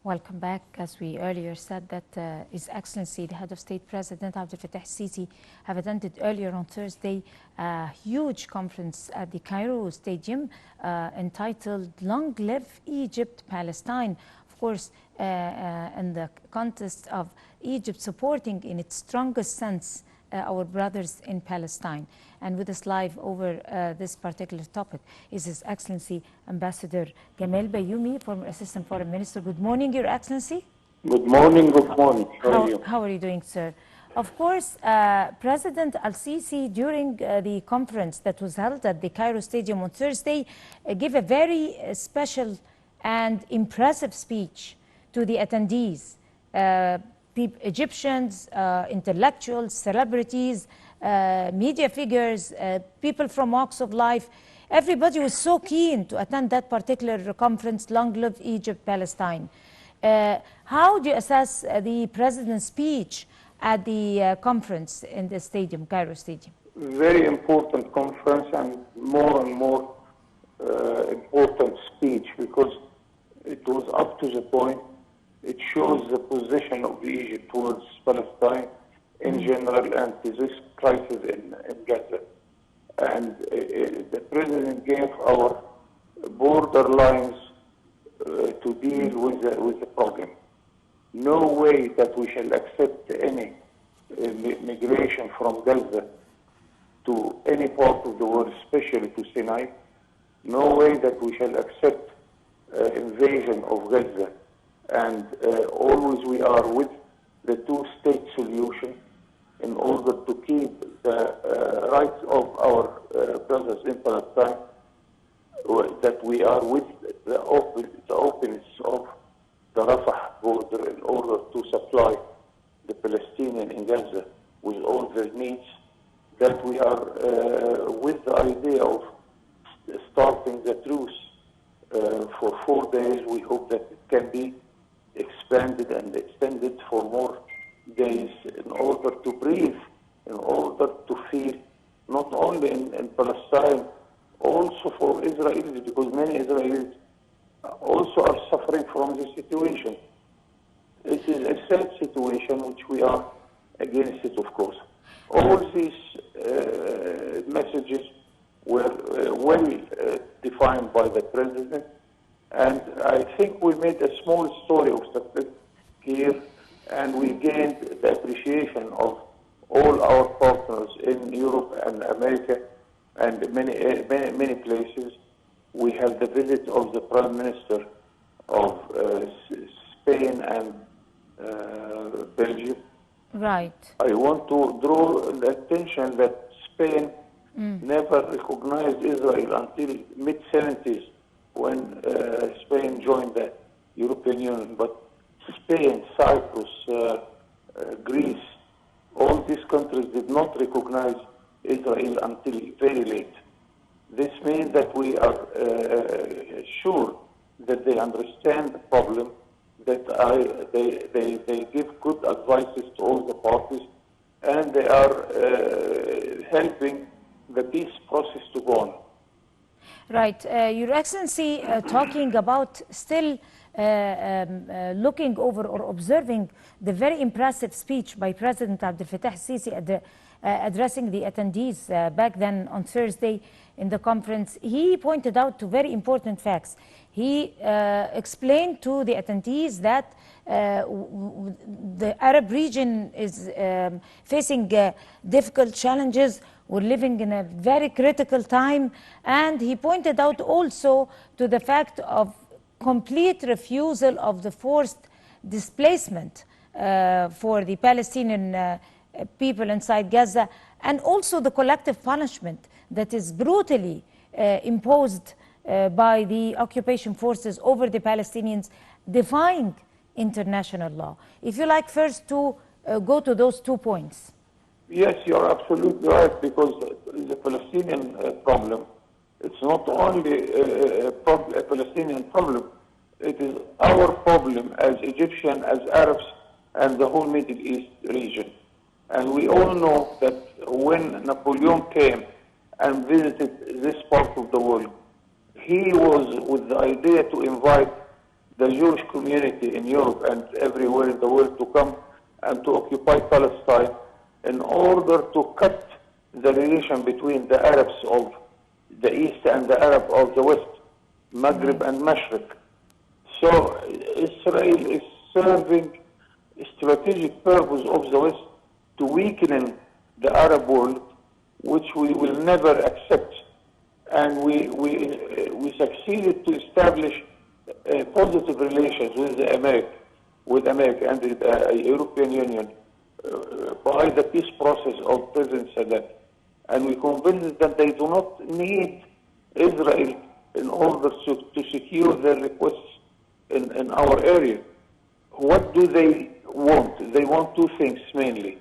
Welcome back. As we earlier said, that His Excellency, the Head of State President Abdel Fattah Sisi, have attended earlier on Thursday a huge conference at the Cairo Stadium entitled Long Live Egypt, Palestine. Of course, in the context of Egypt supporting in its strongest sense our brothers in Palestine. And with us live over this particular topic is His Excellency Ambassador Gamal Bayoumi, former Assistant Foreign Minister. Good morning, Your Excellency. Good morning, good morning. How are you? How are you doing, sir? Of course, President al-Sisi, during the conference that was held at the Cairo Stadium on Thursday, gave a very special and impressive speech to the attendees. Egyptians, intellectuals, celebrities, media figures, people from walks of life. Everybody was so keen to attend that particular conference, Long Live Egypt, Palestine. How do you assess the President's speech at the conference in the stadium, Cairo Stadium? Very important conference and more important speech, because it was up to the point. It shows the position of Egypt towards Palestine in general and to this crisis in Gaza. And the President gave our borderlines to deal with the problem. No way that we shall accept any migration from Gaza to any part of the world, especially to Sinai. No way that we shall accept invasion of Gaza. And always we are with the two-state solution in order to keep the rights of our brothers in Palestine, that we are with the openness of the Rafah border in order to supply the Palestinians in Gaza with all their needs, that we are with the idea of starting the truce for 4 days. We hope that it can be expanded and extended for more days in order to breathe, in order to feel, not only in Palestine, also for Israelis, because many Israelis also are suffering from this situation. It is a sad situation which we are against it, of course. All these messages were well defined by the President, and I think we made a small story of success here, and we gained the appreciation of all our partners in Europe and America and many places. We have the visit of the Prime Minister of Spain and Belgium. Right. I want to draw the attention that Spain never recognized Israel until mid-70s, when Spain joined the European Union. But Spain, Cyprus, Greece, all these countries did not recognize Israel until very late. This means that we are sure that they understand the problem, that they give good advices to all the parties, and they are helping the peace process to go on. Right. Your Excellency, talking about still looking over or observing the very impressive speech by President Abdel Fattah Sisi addressing the attendees back then on Thursday in the conference, he pointed out two very important facts. He explained to the attendees that the Arab region is facing difficult challenges. We're living in a very critical time, and he pointed out also to the fact of complete refusal of the forced displacement for the Palestinian people inside Gaza, and also the collective punishment that is brutally imposed by the occupation forces over the Palestinians, defying international law. If you like first to go to those 2 points. Yes, you're absolutely right, because the Palestinian problem, it's not only a Palestinian problem, it is our problem as Egyptians, as Arabs, and the whole Middle East region. And we all know that when Napoleon came and visited this part of the world, he was with the idea to invite the Jewish community in Europe and everywhere in the world to come and to occupy Palestine in order to cut the relation between the Arabs of the East and the Arab of the West, Maghrib and Mashriq. So Israel is serving a strategic purpose of the West to weaken the Arab world, which we will never accept. And we succeeded to establish positive relations with America and the European Union by the peace process of President Sadat. And we convinced that they do not need Israel in order to secure their requests in our area. What do they want? They want two things mainly.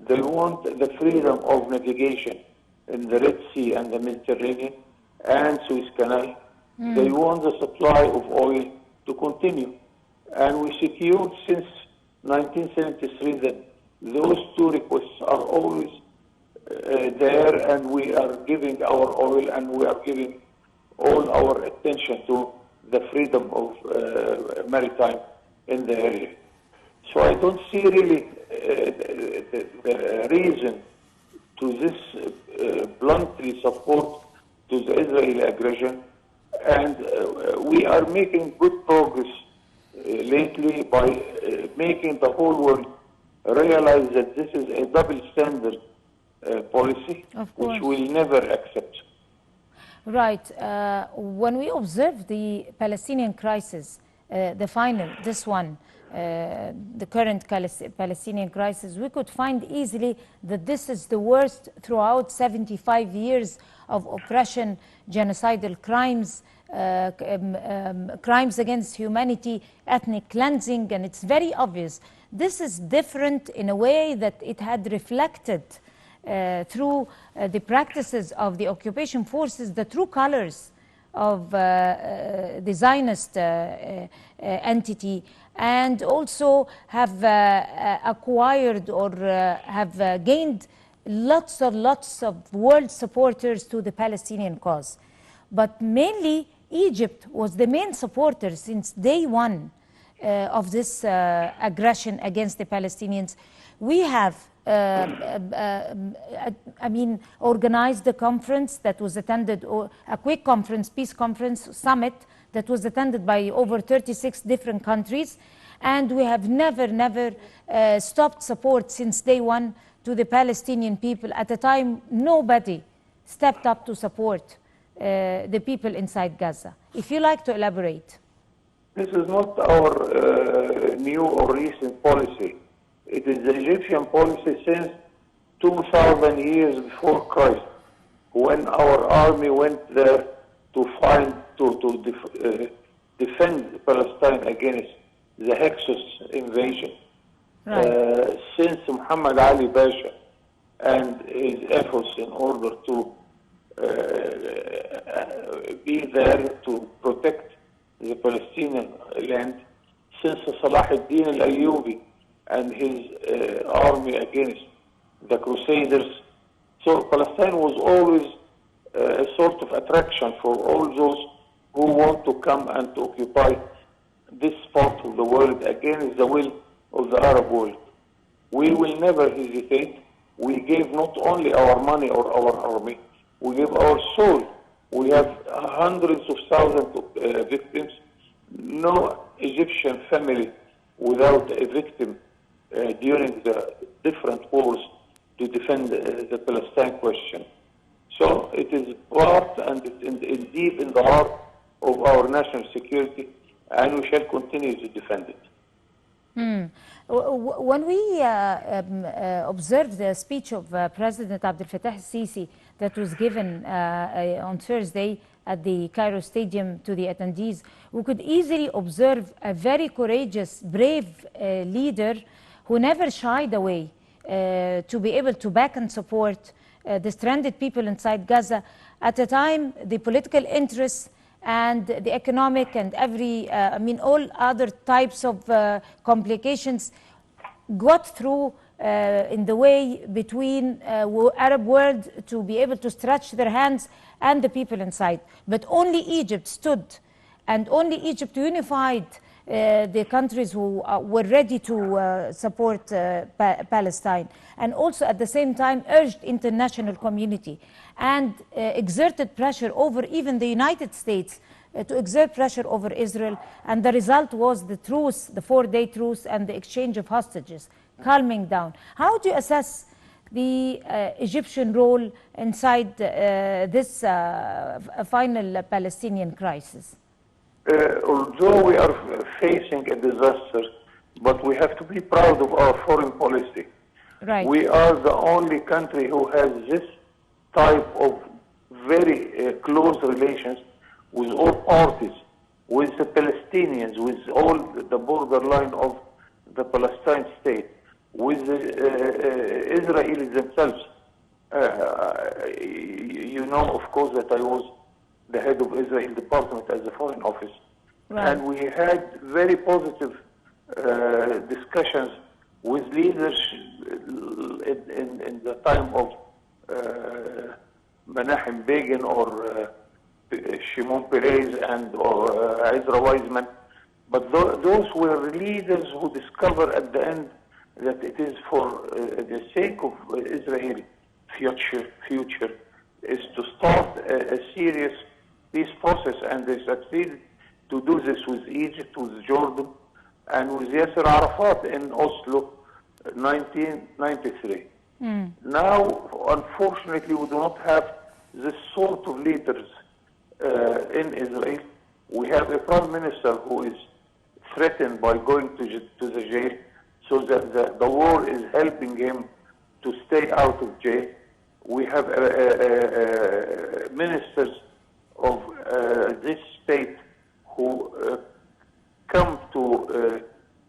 They want the freedom of navigation in the Red Sea and the Mediterranean and Suez Canal. They want the supply of oil to continue. And we secured since 1973 that those two requests are always there, and we are giving our oil and we are giving all our attention to the freedom of maritime in the area. So I don't see really the reason to this bluntly support to the Israeli aggression, and we are making good progress lately by making the whole world realize that this is a double standard policy which we'll never accept. Right. When we observe the Palestinian crisis, the final, this one, the current Palestinian crisis, we could find easily that this is the worst throughout 75 years of oppression, genocidal crimes, crimes against humanity, ethnic cleansing, and it's very obvious. This is different in a way that it had reflected through the practices of the occupation forces, the true colors of the Zionist entity, and also have acquired or have gained lots of world supporters to the Palestinian cause. But mainly Egypt was the main supporter since day one of this aggression against the Palestinians. We have organized a conference that was attended, a quick conference, peace conference summit that was attended by over 36 different countries, and we have never stopped support since day one to the Palestinian people. At the time, nobody stepped up to support the people inside Gaza. If you like to elaborate. This is not our new or recent policy. It is the Egyptian policy since 2,000 years before Christ, when our army went there to defend Palestine against the Hyksos invasion. Right. Since Muhammad Ali Pasha and his efforts in order to be there to protect the Palestinian land, since Salah ad-Din al-Ayyubi and his army against the Crusaders. So Palestine was always a sort of attraction for all those who want to come and to occupy this part of the world against the will of the Arab world. We will never hesitate. We gave not only our money or our army, we gave our soul. We have hundreds of thousands of victims. No Egyptian family without a victim during the different wars to defend the Palestine question. So it is part and it's deep in the heart of our national security, and we shall continue to defend it. When we observed the speech of President Abdel Fattah al-Sisi that was given on Thursday at the Cairo Stadium to the attendees, we could easily observe a very courageous, brave leader who never shied away to be able to back and support the stranded people inside Gaza. At a time, the political interests and the economic and all other types of complications got through in the way between Arab world to be able to stretch their hands and the people inside. But only Egypt stood, and only Egypt unified the countries who were ready to support Palestine, and also at the same time urged international community and exerted pressure over even the United States to exert pressure over Israel, and the result was the truce, the 4-day truce, and the exchange of hostages, calming down. How do you assess the Egyptian role inside this final Palestinian crisis? Although we are facing a disaster, but we have to be proud of our foreign policy. Right. We are the only country who has this type of very close relations with all parties, with the Palestinians, with all the borderline of the Palestine state, with the Israelis themselves. You know, of course, that I was the head of Israel Department as the Foreign Office. Right. And we had very positive discussions with leaders in the time of Menachem Begin or Shimon Peres and Ezra Weizmann. But those were leaders who discovered at the end that it is for the sake of Israeli future is to start a serious peace process, and they succeeded to do this with Egypt, with Jordan, and with Yasser Arafat in Oslo, 1993. Now, unfortunately, we do not have this sort of leaders in Israel. We have a prime minister who is threatened by going to the jail, so that the war is helping him to stay out of jail. We have ministers of this state who come to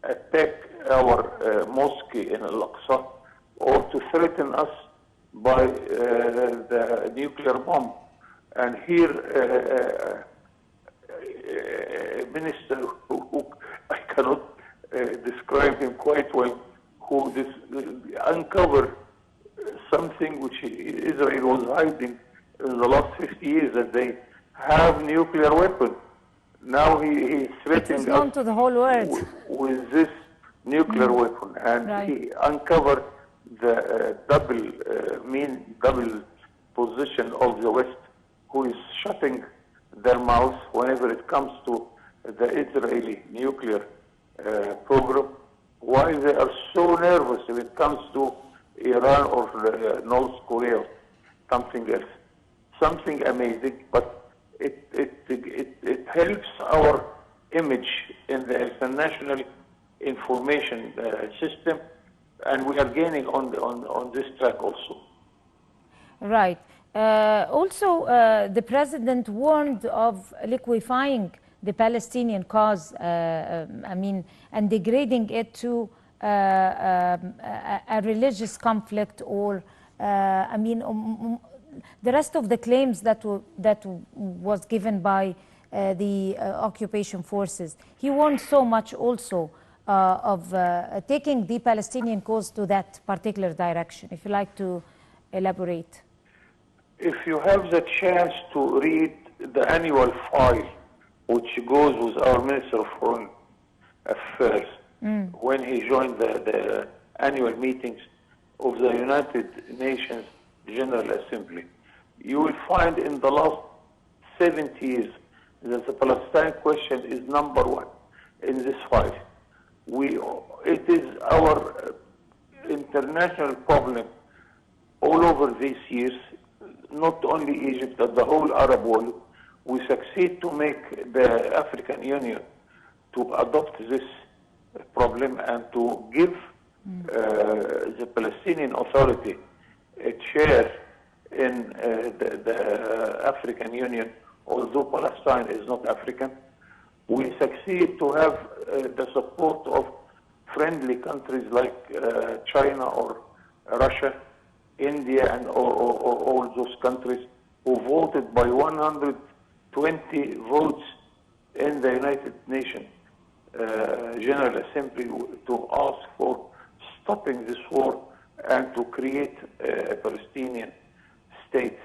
attack our mosque in Al-Aqsa, or to threaten us by the nuclear bomb. And here, a minister who I cannot describe him quite well, who uncovered something which Israel was hiding in the last 50 years, that they have nuclear weapons. Now he is threatening us to the whole world with this nuclear weapon, and right. He uncovered the double position of the West, who is shutting their mouths whenever it comes to the Israeli nuclear program, while they are so nervous if it comes to Iran or North Korea or something else. Something amazing, but it helps our image in the international information system, and we are gaining on this track also. Right. Also, the president warned of liquefying the Palestinian cause, and degrading it to a religious conflict, or the rest of the claims that was given by the occupation forces. He warned so much also of taking the Palestinian cause to that particular direction. If you like to elaborate. If you have the chance to read the annual file, which goes with our Minister of Foreign Affairs, when he joined the annual meetings of the United Nations General Assembly, you will find in the last 70 years that the Palestine question is #1 in this file. It is our international problem all over these years, not only Egypt, but the whole Arab world. We succeed to make the African Union to adopt this problem and to give the Palestinian Authority a chair in the African Union, although Palestine is not African. We succeed to have the support of friendly countries like China or Russia, India, and all those countries who voted by 120 votes in the United Nations General Assembly to ask for stopping this war and to create a Palestinian state.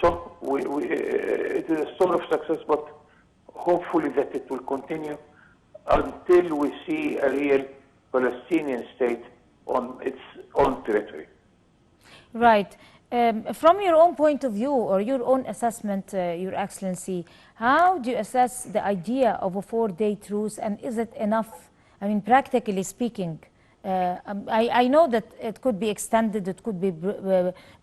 So it is a story of success, but hopefully that it will continue. until we see a real Palestinian state on its own territory. Right. From your own point of view or your own assessment, Your Excellency, how do you assess the idea of a 4-day truce, and is it enough? I mean, practically speaking, I know that it could be extended, it could be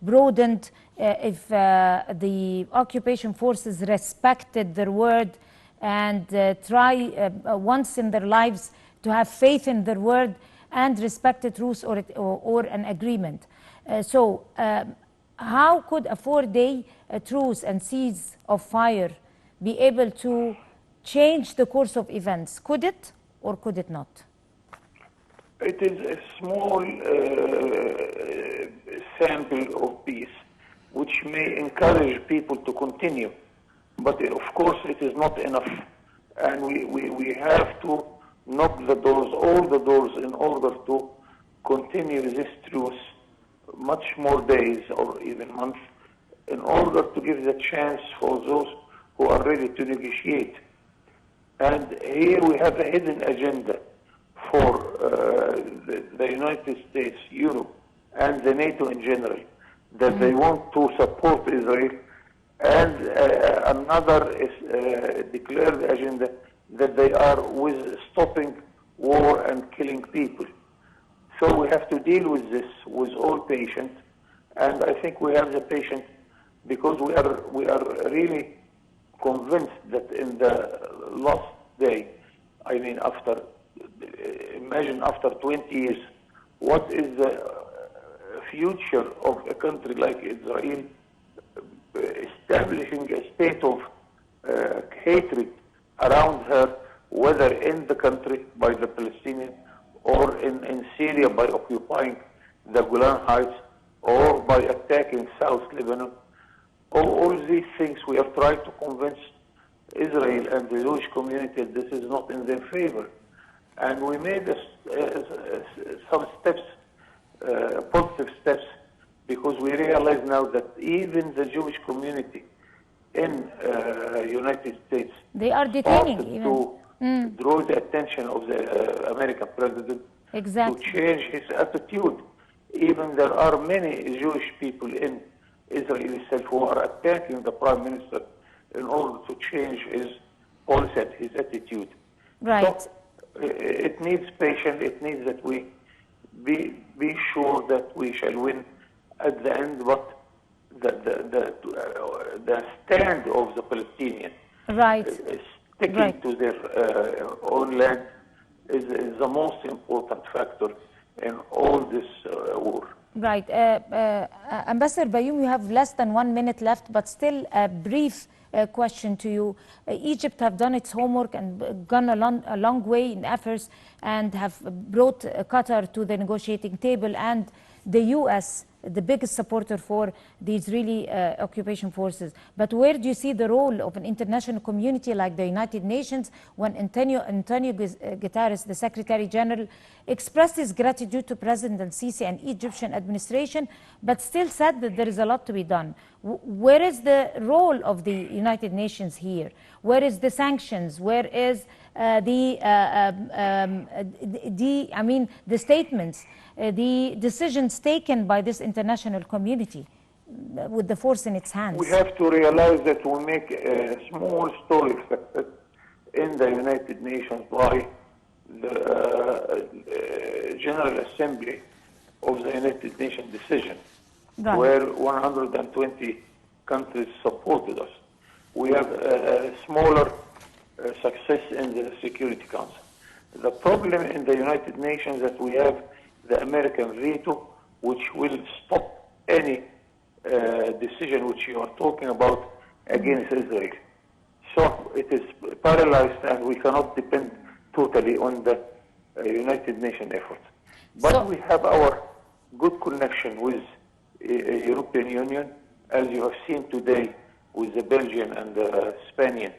broadened if the occupation forces respected their word and try once in their lives to have faith in their word and respect a truce or an agreement. So how could a 4-day truce and cease of fire be able to change the course of events? Could it or could it not? It is a small sample of peace which may encourage people to continue. But of course it is not enough. And we have to knock the doors, all the doors, in order to continue this truce much more days or even months, in order to give the chance for those who are ready to negotiate. And here we have a hidden agenda for the United States, Europe, and the NATO in general, that they want to support Israel, and another is declared agenda that they are with stopping war and killing people. So we have to deal with this with all patience, and I think we have the patience because we are really convinced that in the last day, I mean imagine after 20 years, what is the future of a country like Israel establishing a state of hatred around her, whether in the country by the Palestinians or in Syria by occupying the Golan Heights or by attacking South Lebanon. All these things we are trying to convince Israel and the Jewish community that this is not in their favor. And we made some steps, positive steps, because we realize now that even the Jewish community in United States they are detaining even to draw the attention of the American president to change his attitude. Even there are many Jewish people in Israel itself who are attacking the prime minister in order to change his policy, his attitude. Right. So it needs patience. It needs that we be sure that we shall win at the end. But the stand of the Palestinians, right, sticking to their own land, is the most important factor in all this war. Right. Ambassador Bayoumi, you have less than 1 minute left, but still a brief question to you. Egypt have done its homework and gone a long way in efforts and have brought Qatar to the negotiating table, and the U.S., the biggest supporter for the Israeli occupation forces. But where do you see the role of an international community like the United Nations when Antonio Guterres, the Secretary General, expressed his gratitude to President Sisi and Egyptian administration, but still said that there is a lot to be done? Where is the role of the United Nations here? Where is the sanctions? Where is the statements, the decisions taken by this international community with the force in its hands? We have to realize that we make a small historic success in the United Nations by the General Assembly of the United Nations decision, right, where 120 countries supported us. We have a smaller success in the Security Council. The problem in the United Nations that we have the American veto, which will stop any decision which you are talking about against Israel. So it is paralyzed, and we cannot depend totally on the United Nations efforts. But we have our good connection with European Union, as you have seen today with the Belgian and the Spanish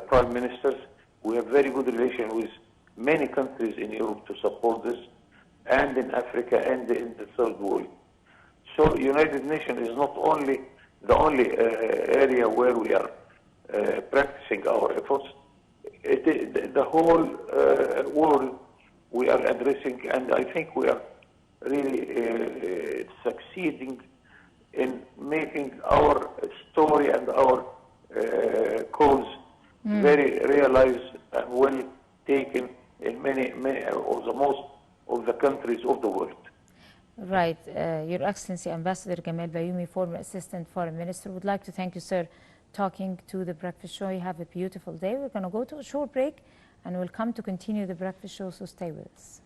prime ministers. We have very good relation with many countries in Europe to support this, and in Africa and in the third world. So United Nations is not only the only area where we are practicing our efforts. the whole world we are addressing, and I think we are really succeeding in making our story and our cause very realized and well taken in many or the most of the countries of the world. Right. Your Excellency, Ambassador Gamal Bayoumi, former Assistant Foreign Minister, would like to thank you, sir, talking to the breakfast show. You have a beautiful day. We're going to go to a short break and we'll come to continue the breakfast show, so stay with us.